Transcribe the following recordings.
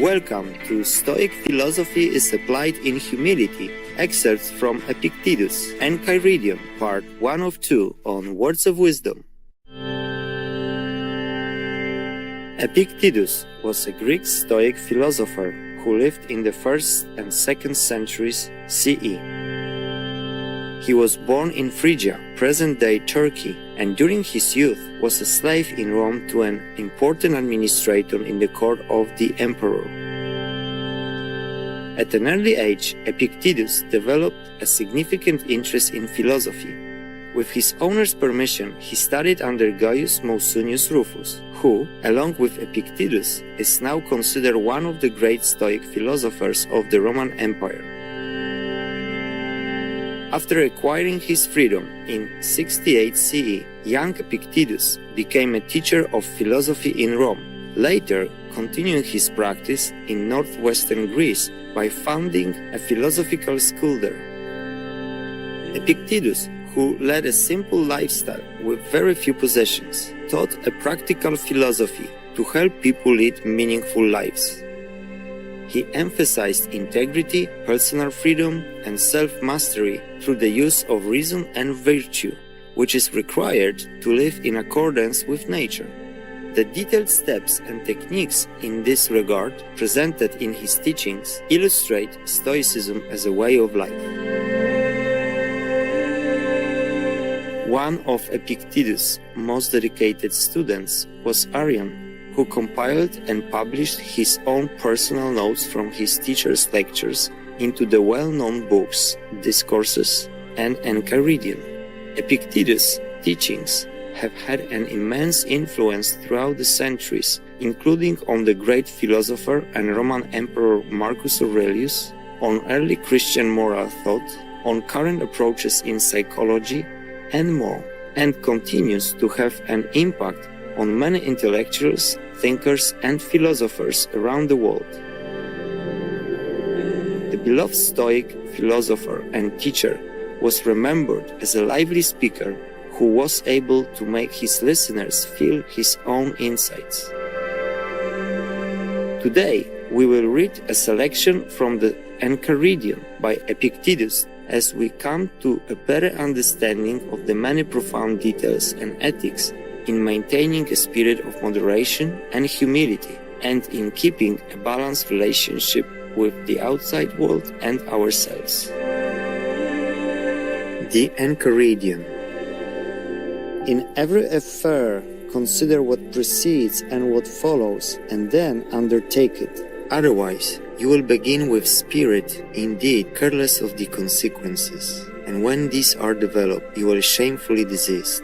Welcome to Stoic Philosophy is Applied in Humility, excerpts from Epictetus, Enchiridion, part 1 of 2 on Words of Wisdom. Epictetus was a Greek Stoic philosopher who lived in the 1st and 2nd centuries CE. He was born in Phrygia, present-day Turkey, and during his youth was a slave in Rome to an important administrator in the court of the emperor. At an early age, Epictetus developed a significant interest in philosophy. With his owner's permission, he studied under Gaius Musonius Rufus, who, along with Epictetus, is now considered one of the great Stoic philosophers of the Roman Empire. After acquiring his freedom in 68 CE, young Epictetus became a teacher of philosophy in Rome, later continuing his practice in northwestern Greece by founding a philosophical school there. Epictetus, who led a simple lifestyle with very few possessions, taught a practical philosophy to help people lead meaningful lives. He emphasized integrity, personal freedom, and self-mastery through the use of reason and virtue, which is required to live in accordance with nature. The detailed steps and techniques in this regard presented in his teachings illustrate Stoicism as a way of life. One of Epictetus' most dedicated students was Arrian, who compiled and published his own personal notes from his teacher's lectures into the well-known books Discourses and Enchiridion. Epictetus' teachings have had an immense influence throughout the centuries, including on the great philosopher and Roman Emperor Marcus Aurelius, on early Christian moral thought, on current approaches in psychology, and more, and continues to have an impact on many intellectuals, thinkers, and philosophers around the world. The beloved Stoic philosopher and teacher was remembered as a lively speaker who was able to make his listeners feel his own insights. Today, we will read a selection from the Enchiridion by Epictetus as we come to a better understanding of the many profound details and ethics in maintaining a spirit of moderation and humility, and in keeping a balanced relationship with the outside world and ourselves. The Enchiridion. In every affair, consider what precedes and what follows, and then undertake it. Otherwise, you will begin with spirit, indeed careless of the consequences, and when these are developed, you will shamefully desist.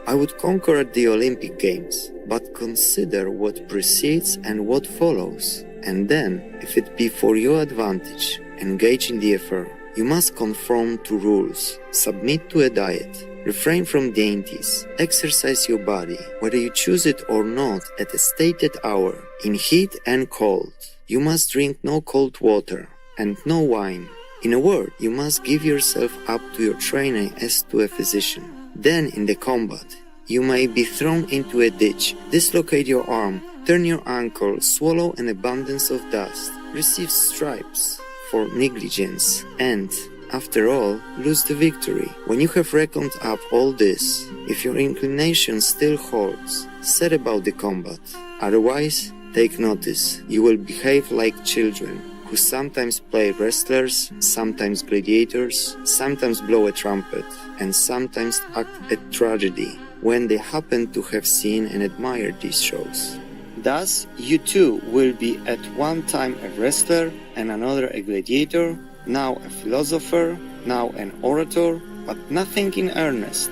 I would conquer at the Olympic Games, but consider what precedes and what follows, and then, if it be for your advantage, engage in the affair. You must conform to rules, submit to a diet, refrain from dainties, exercise your body, whether you choose it or not, at a stated hour, in heat and cold. You must drink no cold water, and no wine. In a word, you must give yourself up to your training as to a physician. Then, in the combat, you may be thrown into a ditch, dislocate your arm, turn your ankle, swallow an abundance of dust, receive stripes for negligence, and, after all, lose the victory. When you have reckoned up all this, if your inclination still holds, set about the combat. Otherwise, take notice, you will behave like children, who sometimes play wrestlers, sometimes gladiators, sometimes blow a trumpet, and sometimes act a tragedy, when they happen to have seen and admired these shows. Thus, you too will be at one time a wrestler and another a gladiator, now a philosopher, now an orator, but nothing in earnest.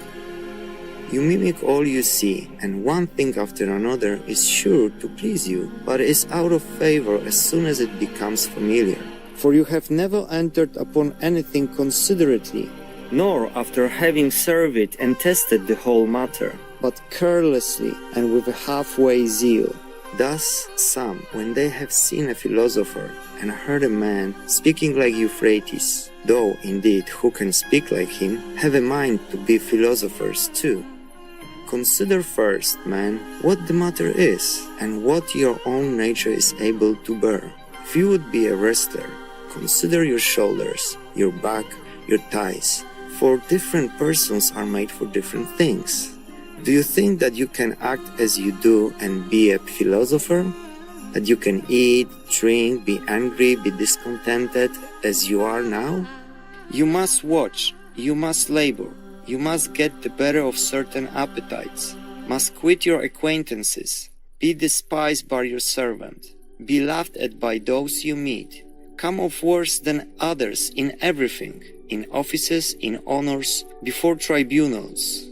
You mimic all you see, and one thing after another is sure to please you, but is out of favor as soon as it becomes familiar. For you have never entered upon anything considerately, nor after having surveyed and tested the whole matter, but carelessly and with a halfway zeal. Thus some, when they have seen a philosopher and heard a man speaking like Euphrates, though indeed who can speak like him, have a mind to be philosophers too. Consider first, man, what the matter is, and what your own nature is able to bear. If you would be a wrestler, consider your shoulders, your back, your thighs, for different persons are made for different things. Do you think that you can act as you do and be a philosopher? That you can eat, drink, be angry, be discontented as you are now? You must watch, you must labor, you must get the better of certain appetites, must quit your acquaintances, be despised by your servant, be laughed at by those you meet, come off worse than others in everything, in offices, in honors, before tribunals.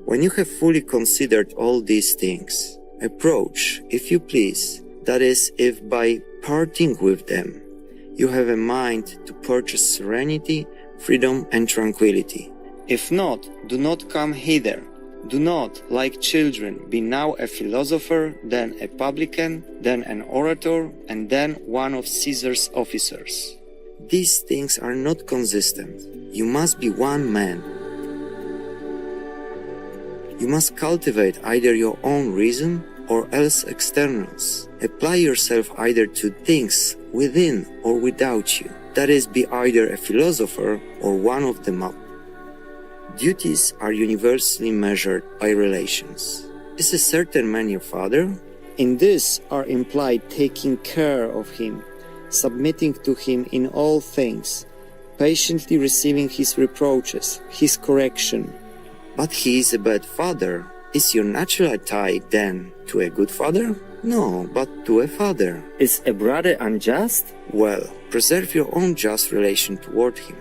When you have fully considered all these things, approach, if you please, that is, if by parting with them, you have a mind to purchase serenity, freedom, and tranquility. If not, do not come hither. Do not, like children, be now a philosopher, then a publican, then an orator, and then one of Caesar's officers. These things are not consistent. You must be one man. You must cultivate either your own reason or else externals. Apply yourself either to things within or without you. That is, be either a philosopher or one of them up. Duties are universally measured by relations. Is a certain man your father? In this are implied taking care of him, submitting to him in all things, patiently receiving his reproaches, his correction. But he is a bad father. Is your natural tie, then, to a good father? No, but to a father. Is a brother unjust? Well, preserve your own just relation toward him.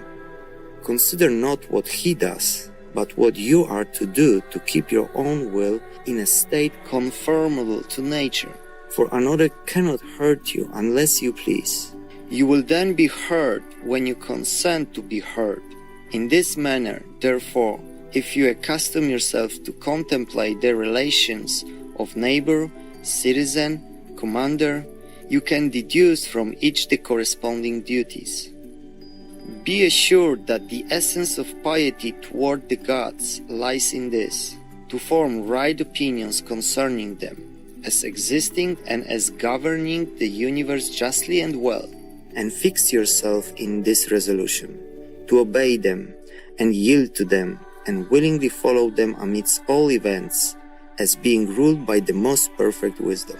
Consider not what he does, but what you are to do to keep your own will in a state conformable to nature. For another cannot hurt you unless you please. You will then be hurt when you consent to be hurt. In this manner, therefore, if you accustom yourself to contemplate the relations of neighbor, citizen, commander, you can deduce from each the corresponding duties. Be assured that the essence of piety toward the gods lies in this, to form right opinions concerning them, as existing and as governing the universe justly and well, and fix yourself in this resolution, to obey them and yield to them, and willingly follow them amidst all events, as being ruled by the most perfect wisdom.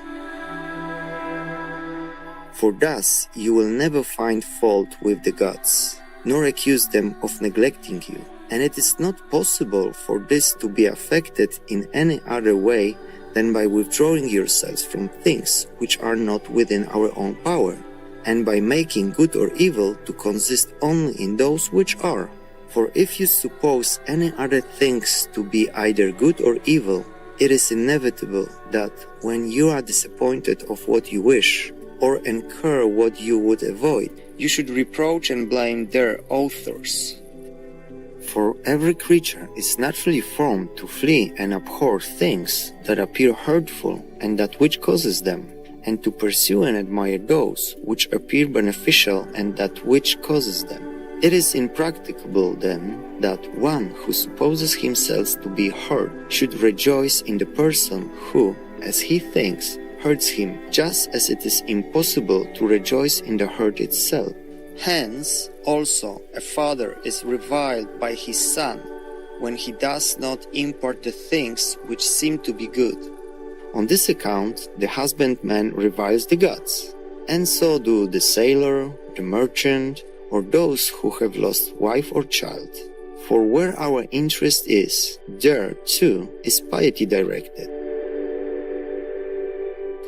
For thus you will never find fault with the gods, nor accuse them of neglecting you, and it is not possible for this to be affected in any other way than by withdrawing yourselves from things which are not within our own power, and by making good or evil to consist only in those which are. For if you suppose any other things to be either good or evil, it is inevitable that when you are disappointed of what you wish, or incur what you would avoid, you should reproach and blame their authors. For every creature is naturally formed to flee and abhor things that appear hurtful and that which causes them, and to pursue and admire those which appear beneficial and that which causes them. It is impracticable, then, that one who supposes himself to be hurt should rejoice in the person who, as he thinks, hurts him, just as it is impossible to rejoice in the hurt itself. Hence, also, a father is reviled by his son when he does not impart the things which seem to be good. On this account, the husbandman reviles the gods, and so do the sailor, the merchant, or those who have lost wife or child. For where our interest is, there, too, is piety directed.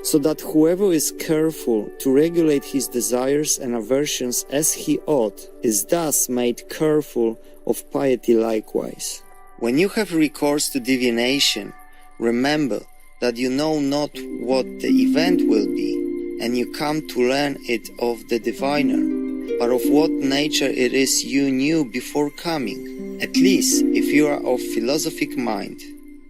So that whoever is careful to regulate his desires and aversions as he ought, is thus made careful of piety likewise. When you have recourse to divination, remember that you know not what the event will be, and you come to learn it of the diviner, but of what nature it is you knew before coming, at least if you are of philosophic mind.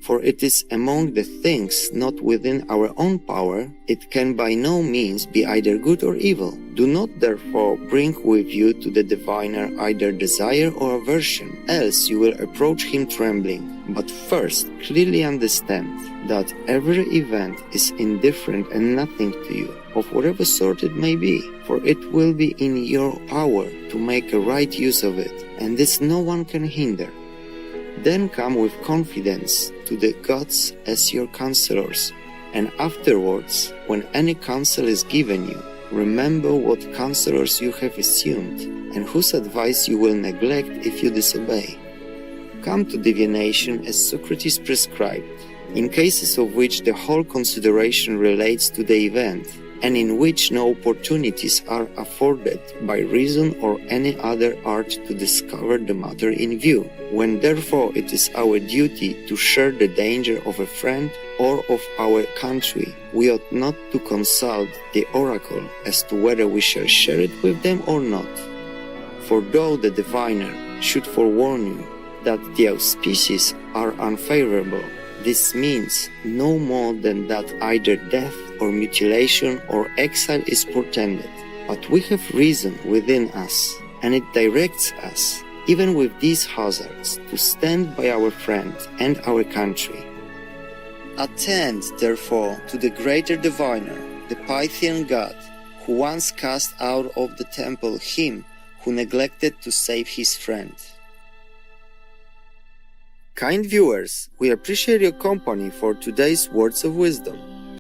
for it is among the things not within our own power, it can by no means be either good or evil. Do not therefore bring with you to the diviner either desire or aversion, else you will approach him trembling. But first, clearly understand that every event is indifferent and nothing to you, of whatever sort it may be, for it will be in your power to make a right use of it, and this no one can hinder. Then come with confidence to the gods as your counselors, and afterwards, when any counsel is given you, remember what counselors you have assumed, and whose advice you will neglect if you disobey. Come to divination as Socrates prescribed, in cases of which the whole consideration relates to the event, and in which no opportunities are afforded by reason or any other art to discover the matter in view. When therefore it is our duty to share the danger of a friend or of our country, we ought not to consult the oracle as to whether we shall share it with them or not. For though the diviner should forewarn you that the auspices are unfavorable, this means no more than that either death or mutilation or exile is portended. But we have reason within us, and it directs us, even with these hazards, to stand by our friend and our country. Attend, therefore, to the greater diviner, the Pythian god, who once cast out of the temple him who neglected to save his friend. Kind viewers, we appreciate your company for today's words of wisdom.